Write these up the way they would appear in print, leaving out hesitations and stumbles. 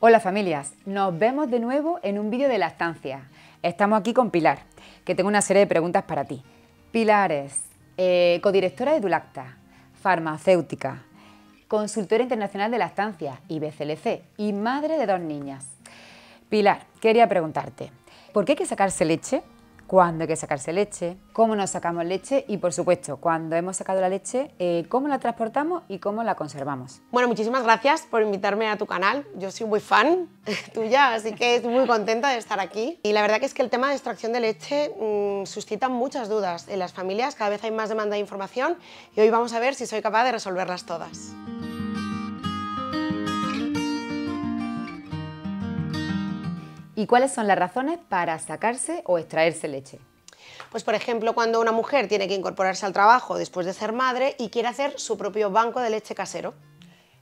Hola familias, nos vemos de nuevo en un vídeo de lactancia. Estamos aquí con Pilar, que tengo una serie de preguntas para ti. Pilar es codirectora de Dulacta, farmacéutica, consultora internacional de lactancia, IBCLC, y madre de 2 niñas. Pilar, quería preguntarte, ¿por qué hay que sacarse leche? ¿Cuándo hay que sacarse leche? ¿Cómo nos sacamos leche? Y por supuesto, cuando hemos sacado la leche, ¿cómo la transportamos y cómo la conservamos? Bueno, muchísimas gracias por invitarme a tu canal. Yo soy muy fan tuya, así que estoy muy contenta de estar aquí. Y la verdad que es que el tema de extracción de leche suscita muchas dudas en las familias. Cada vez hay más demanda de información y hoy vamos a ver si soy capaz de resolverlas todas. ¿Y cuáles son las razones para sacarse o extraerse leche? Pues por ejemplo, cuando una mujer tiene que incorporarse al trabajo después de ser madre y quiere hacer su propio banco de leche casero.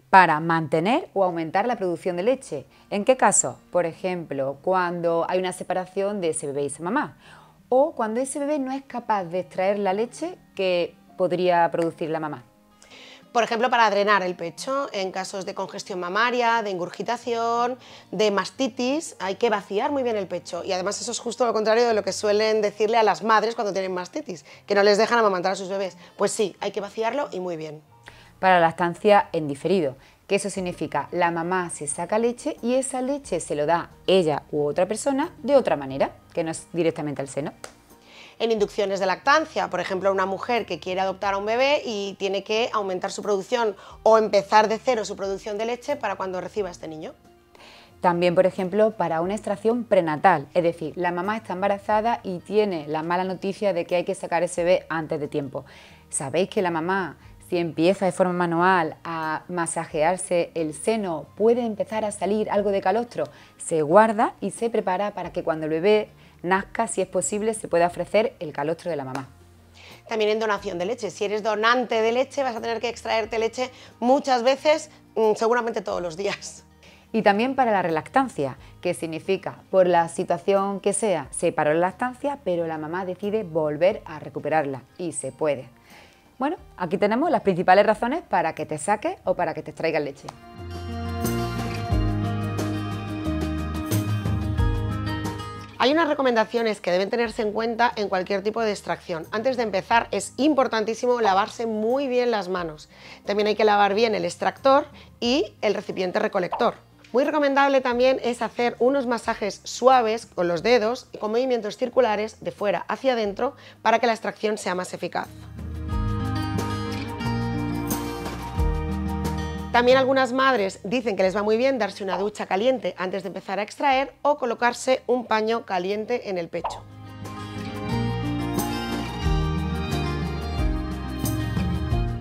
Para mantener o aumentar la producción de leche. ¿En qué caso? Por ejemplo, cuando hay una separación de ese bebé y esa mamá. O cuando ese bebé no es capaz de extraer la leche que podría producir la mamá. Por ejemplo, para drenar el pecho, en casos de congestión mamaria, de ingurgitación, de mastitis, hay que vaciar muy bien el pecho. Y además eso es justo lo contrario de lo que suelen decirle a las madres cuando tienen mastitis, que no les dejan amamantar a sus bebés. Pues sí, hay que vaciarlo y muy bien. Para la lactancia en diferido, que eso significa la mamá se saca leche y esa leche se lo da ella u otra persona de otra manera, que no es directamente al seno. En inducciones de lactancia, por ejemplo, una mujer que quiere adoptar a un bebé y tiene que aumentar su producción o empezar de cero su producción de leche para cuando reciba a este niño. También, por ejemplo, para una extracción prenatal, es decir, la mamá está embarazada y tiene la mala noticia de que hay que sacar ese bebé antes de tiempo. ¿Sabéis que la mamá, si empieza de forma manual a masajearse el seno, puede empezar a salir algo de calostro? Se guarda y se prepara para que cuando el bebé nazca, si es posible, se pueda ofrecer el calostro de la mamá. También en donación de leche. Si eres donante de leche, vas a tener que extraerte leche muchas veces, seguramente todos los días. Y también para la relactancia, que significa, por la situación que sea, se paró la lactancia, pero la mamá decide volver a recuperarla, y se puede. Bueno, aquí tenemos las principales razones para que te saques o para que te extraigas leche. Hay unas recomendaciones que deben tenerse en cuenta en cualquier tipo de extracción. Antes de empezar es importantísimo lavarse muy bien las manos. También hay que lavar bien el extractor y el recipiente recolector. Muy recomendable también es hacer unos masajes suaves con los dedos y con movimientos circulares de fuera hacia adentro para que la extracción sea más eficaz. También algunas madres dicen que les va muy bien darse una ducha caliente antes de empezar a extraer o colocarse un paño caliente en el pecho.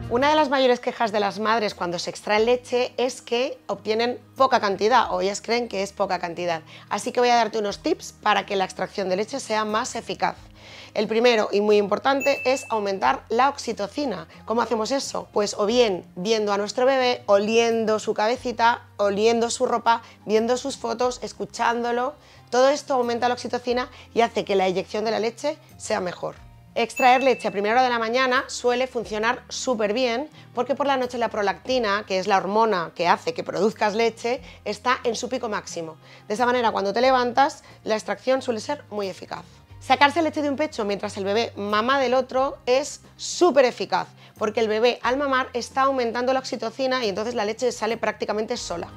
Una de las mayores quejas de las madres cuando se extrae leche es que obtienen poca cantidad o ellas creen que es poca cantidad. Así que voy a darte unos tips para que la extracción de leche sea más eficaz. El primero y muy importante es aumentar la oxitocina. ¿Cómo hacemos eso? Pues o bien viendo a nuestro bebé, oliendo su cabecita, oliendo su ropa, viendo sus fotos, escuchándolo. Todo esto aumenta la oxitocina y hace que la eyección de la leche sea mejor. Extraer leche a primera hora de la mañana suele funcionar súper bien porque por la noche la prolactina, que es la hormona que hace que produzcas leche, está en su pico máximo. De esa manera, cuando te levantas, la extracción suele ser muy eficaz. Sacarse leche de un pecho mientras el bebé mama del otro es súper eficaz porque el bebé al mamar está aumentando la oxitocina y entonces la leche sale prácticamente sola.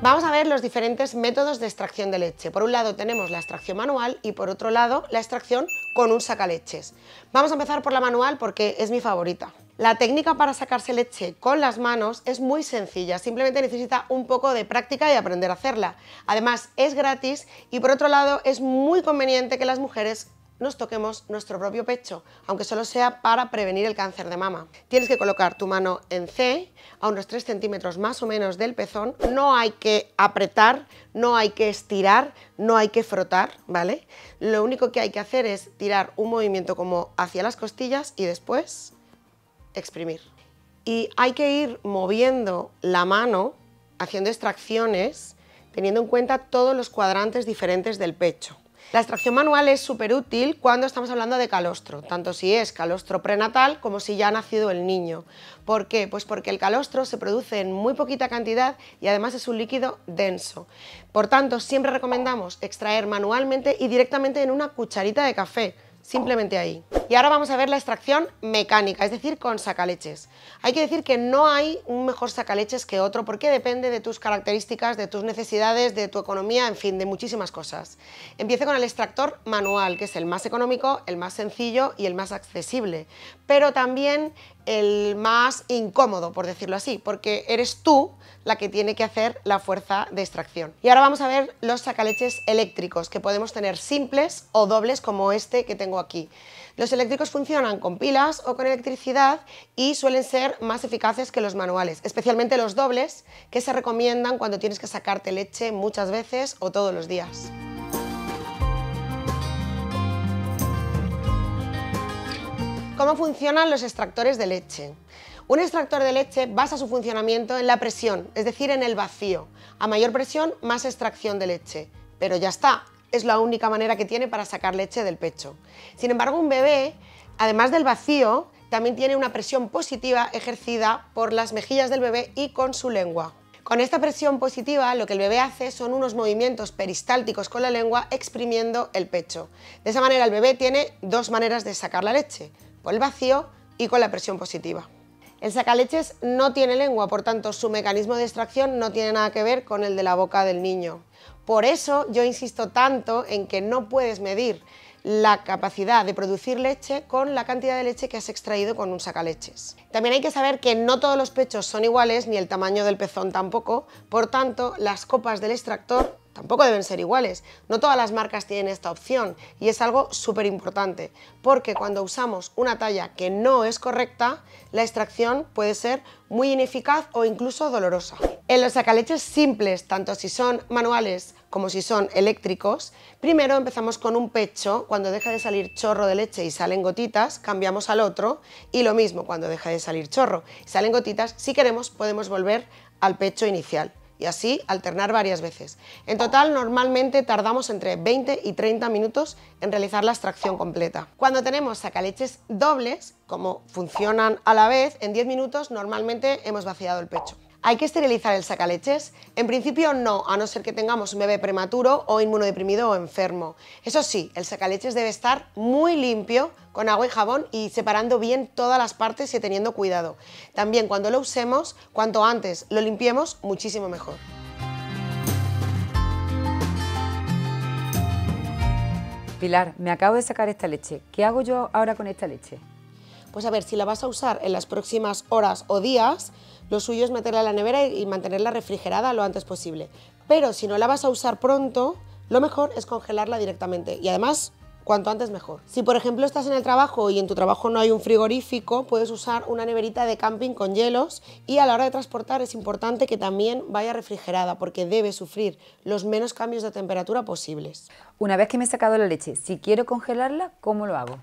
Vamos a ver los diferentes métodos de extracción de leche. Por un lado tenemos la extracción manual y por otro lado la extracción con un sacaleches. Vamos a empezar por la manual porque es mi favorita. La técnica para sacarse leche con las manos es muy sencilla, simplemente necesita un poco de práctica y aprender a hacerla. Además es gratis y por otro lado es muy conveniente que las mujeres nos toquemos nuestro propio pecho, aunque solo sea para prevenir el cáncer de mama. Tienes que colocar tu mano en C, a unos 3 centímetros más o menos del pezón. No hay que apretar, no hay que estirar, no hay que frotar, ¿vale? Lo único que hay que hacer es tirar un movimiento como hacia las costillas y después exprimir. Y hay que ir moviendo la mano, haciendo extracciones, teniendo en cuenta todos los cuadrantes diferentes del pecho. La extracción manual es súper útil cuando estamos hablando de calostro, tanto si es calostro prenatal como si ya ha nacido el niño. ¿Por qué? Pues porque el calostro se produce en muy poquita cantidad y además es un líquido denso. Por tanto, siempre recomendamos extraer manualmente y directamente en una cucharita de café, simplemente ahí. Y ahora vamos a ver la extracción mecánica, es decir, con sacaleches. Hay que decir que no hay un mejor sacaleches que otro porque depende de tus características, de tus necesidades, de tu economía, en fin, de muchísimas cosas. Empiezo con el extractor manual, que es el más económico, el más sencillo y el más accesible, pero también el más incómodo, por decirlo así, porque eres tú la que tiene que hacer la fuerza de extracción. Y ahora vamos a ver los sacaleches eléctricos, que podemos tener simples o dobles como este que tengo aquí. Los eléctricos funcionan con pilas o con electricidad y suelen ser más eficaces que los manuales, especialmente los dobles, que se recomiendan cuando tienes que sacarte leche muchas veces o todos los días. ¿Cómo funcionan los extractores de leche? Un extractor de leche basa su funcionamiento en la presión, es decir, en el vacío. A mayor presión, más extracción de leche. Pero ya está, es la única manera que tiene para sacar leche del pecho. Sin embargo, un bebé, además del vacío, también tiene una presión positiva ejercida por las mejillas del bebé y con su lengua. Con esta presión positiva, lo que el bebé hace son unos movimientos peristálticos con la lengua exprimiendo el pecho. De esa manera, el bebé tiene dos maneras de sacar la leche, por el vacío y con la presión positiva. El sacaleches no tiene lengua, por tanto su mecanismo de extracción no tiene nada que ver con el de la boca del niño. Por eso yo insisto tanto en que no puedes medir la capacidad de producir leche con la cantidad de leche que has extraído con un sacaleches. También hay que saber que no todos los pechos son iguales, ni el tamaño del pezón tampoco, por tanto las copas del extractor tampoco deben ser iguales. No todas las marcas tienen esta opción y es algo súper importante porque cuando usamos una talla que no es correcta, la extracción puede ser muy ineficaz o incluso dolorosa. En los sacaleches simples, tanto si son manuales como si son eléctricos, primero empezamos con un pecho. Cuando deja de salir chorro de leche y salen gotitas, cambiamos al otro y lo mismo cuando deja de salir chorro y salen gotitas, si queremos podemos volver al pecho inicial. Y así alternar varias veces. En total, normalmente tardamos entre 20 y 30 minutos en realizar la extracción completa. Cuando tenemos sacaleches dobles, como funcionan a la vez, en 10 minutos normalmente hemos vaciado el pecho. ¿Hay que esterilizar el sacaleches? En principio no, a no ser que tengamos un bebé prematuro o inmunodeprimido o enfermo. Eso sí, el sacaleches debe estar muy limpio, con agua y jabón y separando bien todas las partes y teniendo cuidado. También cuando lo usemos, cuanto antes lo limpiemos, muchísimo mejor. Pilar, me acabo de sacar esta leche. ¿Qué hago yo ahora con esta leche? Pues a ver, si la vas a usar en las próximas horas o días, lo suyo es meterla en la nevera y mantenerla refrigerada lo antes posible. Pero si no la vas a usar pronto, lo mejor es congelarla directamente y además cuanto antes mejor. Si por ejemplo estás en el trabajo y en tu trabajo no hay un frigorífico, puedes usar una neverita de camping con hielos y a la hora de transportar es importante que también vaya refrigerada porque debe sufrir los menos cambios de temperatura posibles. Una vez que me he sacado la leche, si quiero congelarla, ¿cómo lo hago?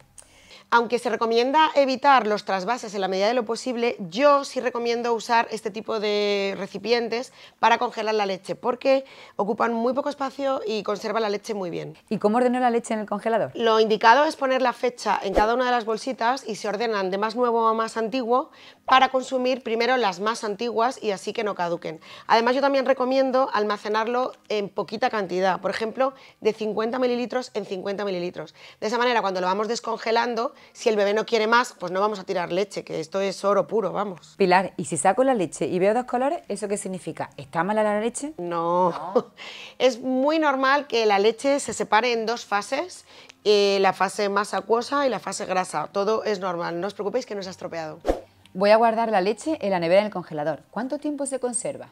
Aunque se recomienda evitar los trasvases en la medida de lo posible, yo sí recomiendo usar este tipo de recipientes para congelar la leche porque ocupan muy poco espacio y conservan la leche muy bien. ¿Y cómo ordeno la leche en el congelador? Lo indicado es poner la fecha en cada una de las bolsitas y se ordenan de más nuevo a más antiguo para consumir primero las más antiguas y así que no caduquen. Además yo también recomiendo almacenarlo en poquita cantidad, por ejemplo de 50 mililitros en 50 mililitros. De esa manera cuando lo vamos descongelando, si el bebé no quiere más, pues no vamos a tirar leche, que esto es oro puro, vamos. Pilar, ¿y si saco la leche y veo dos colores, eso qué significa? ¿Está mala la leche? No. Es muy normal que la leche se separe en dos fases, la fase más acuosa y la fase grasa. Todo es normal, no os preocupéis que no se ha estropeado. Voy a guardar la leche en la nevera en el congelador. ¿Cuánto tiempo se conserva?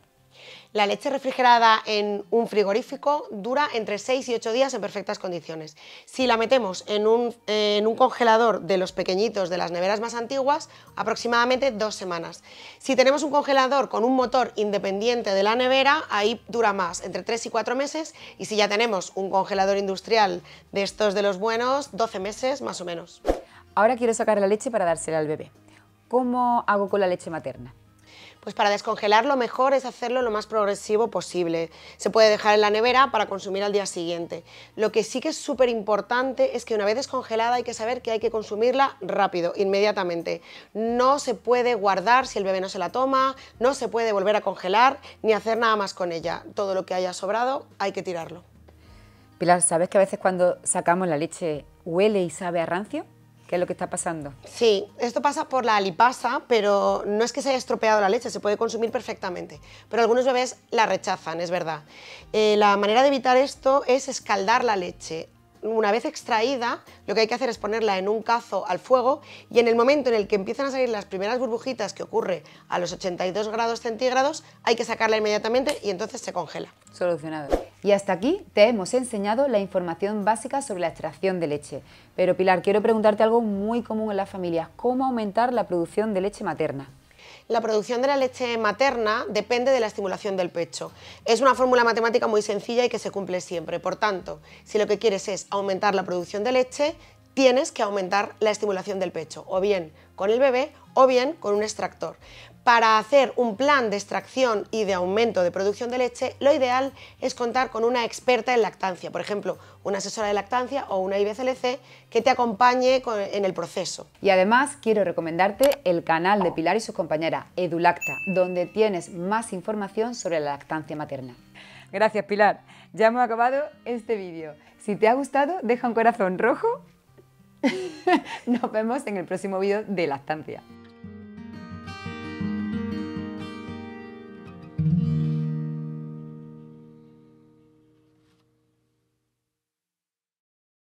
La leche refrigerada en un frigorífico dura entre 6 y 8 días en perfectas condiciones. Si la metemos en un congelador de los pequeñitos de las neveras más antiguas, aproximadamente 2 semanas. Si tenemos un congelador con un motor independiente de la nevera, ahí dura más, entre 3 y 4 meses, y si ya tenemos un congelador industrial de estos de los buenos, 12 meses más o menos. Ahora quiero sacar la leche para dársela al bebé. ¿Cómo hago con la leche materna? Pues para descongelar lo mejor es hacerlo lo más progresivo posible. Se puede dejar en la nevera para consumir al día siguiente. Lo que sí que es súper importante es que una vez descongelada hay que saber que hay que consumirla rápido, inmediatamente. No se puede guardar si el bebé no se la toma, no se puede volver a congelar ni hacer nada más con ella. Todo lo que haya sobrado hay que tirarlo. Pilar, ¿sabes que a veces cuando sacamos la leche huele y sabe a rancio? ¿Qué es lo que está pasando? Sí, esto pasa por la lipasa, pero no es que se haya estropeado la leche, se puede consumir perfectamente. Pero algunos bebés la rechazan, es verdad. La manera de evitar esto es escaldar la leche. Una vez extraída, lo que hay que hacer es ponerla en un cazo al fuego y en el momento en el que empiezan a salir las primeras burbujitas, que ocurre a los 82 grados centígrados, hay que sacarla inmediatamente y entonces se congela. Solucionado. Y hasta aquí te hemos enseñado la información básica sobre la extracción de leche. Pero Pilar, quiero preguntarte algo muy común en las familias. ¿Cómo aumentar la producción de leche materna? La producción de la leche materna depende de la estimulación del pecho. Es una fórmula matemática muy sencilla y que se cumple siempre. Por tanto, si lo que quieres es aumentar la producción de leche, tienes que aumentar la estimulación del pecho, o bien con el bebé o bien con un extractor. Para hacer un plan de extracción y de aumento de producción de leche, lo ideal es contar con una experta en lactancia, por ejemplo, una asesora de lactancia o una IBCLC que te acompañe en el proceso. Y además quiero recomendarte el canal de Pilar y sus compañeras, Edulacta, donde tienes más información sobre la lactancia materna. Gracias, Pilar. Ya hemos acabado este vídeo. Si te ha gustado, deja un corazón rojo. Nos vemos en el próximo vídeo de lactancia.